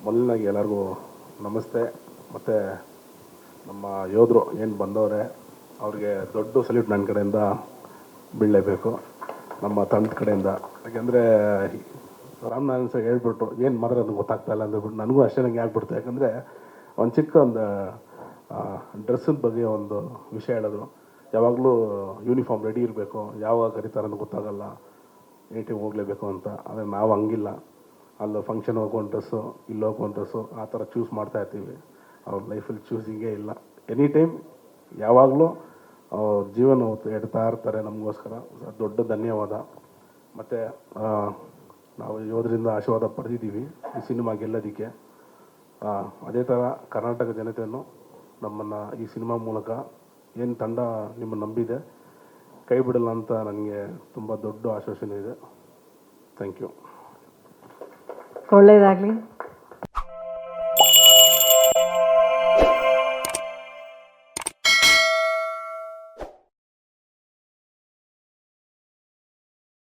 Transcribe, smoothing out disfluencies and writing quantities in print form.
ಮೊದಲನಾಗಿ ಎಲ್ಲರಿಗೂ ನಮಸ್ತೆ. ಮತ್ತು ನಮ್ಮ ಯೋಧರು ಏನು ಬಂದವರೆ ಅವ್ರಿಗೆ ದೊಡ್ಡ ಸಲ್ಯೂಟ್ ನನ್ನ ಕಡೆಯಿಂದ ಬೀಳಲೇಬೇಕು, ನಮ್ಮ ತಂಡದ ಕಡೆಯಿಂದ. ಯಾಕೆಂದರೆ ರಾಮನಾರಾಯಣ ಸರ್ ಹೇಳ್ಬಿಟ್ರು ಏನು ಮಾಡಿದ್ರೆ ನನಗೆ ಗೊತ್ತಾಗ್ತಾ ಇಲ್ಲ ಅಂದ್ಬಿಟ್ಟು ನನಗೂ ಅಷ್ಟೇ ನಂಗೆ ಆಗ್ಬಿಡ್ತು. ಯಾಕಂದರೆ ಒಂದು ಚಿಕ್ಕ ಒಂದು ಡ್ರೆಸ್ಸಿನ ಬಗ್ಗೆ ಒಂದು ವಿಷಯ ಹೇಳಿದ್ರು. ಯಾವಾಗಲೂ ಯೂನಿಫಾರ್ಮ್ ರೆಡಿ ಇರಬೇಕು, ಯಾವಾಗ ಕರೀತಾರೆ ಅಂತ ಗೊತ್ತಾಗಲ್ಲ, ನೀಟಿಗೆ ಹೋಗಲೇಬೇಕು ಅಂತ. ಆದರೆ ನಾವು ಹಂಗಿಲ್ಲ, ಅಲ್ಲಿ ಫಂಕ್ಷನ್ ಹೋಗುವಂಥ ಡ್ರೆಸ್ಸು, ಇಲ್ಲಿ ಹೋಗುವಂಥ ಡ್ರೆಸ್ಸು ಆ ಥರ ಚೂಸ್ ಮಾಡ್ತಾಯಿರ್ತೀವಿ. ಅವ್ರ ಲೈಫಲ್ಲಿ ಚೂಸಿಂಗೇ ಇಲ್ಲ. ಎನಿ ಟೈಮ್ ಯಾವಾಗಲೂ ಅವ್ರ ಜೀವನ ಎಡ್ತಾ ಇರ್ತಾರೆ ನಮಗೋಸ್ಕರ. ದೊಡ್ಡ ಧನ್ಯವಾದ. ಮತ್ತು ನಾವು ಯೋಧರಿಂದ ಆಶೀರ್ವಾದ ಪಡೆದಿದ್ದೀವಿ ಈ ಸಿನಿಮಾ ಗೆಲ್ಲೋದಕ್ಕೆ. ಅದೇ ಥರ ಕರ್ನಾಟಕ ಜನತೆಯನ್ನು ನಮ್ಮನ್ನು ಈ ಸಿನಿಮಾ ಮೂಲಕ ಏನು ತಂಡ ನಿಮ್ಮನ್ನು ನಂಬಿದೆ, ಕೈ ಬಿಡಲ್ಲ ಅಂತ ನನಗೆ ತುಂಬ ದೊಡ್ಡ ಆಶ್ವಾಸನೆ ಇದೆ. Thank you. ಒಳ್ಳೆಯದಾಗಲಿ.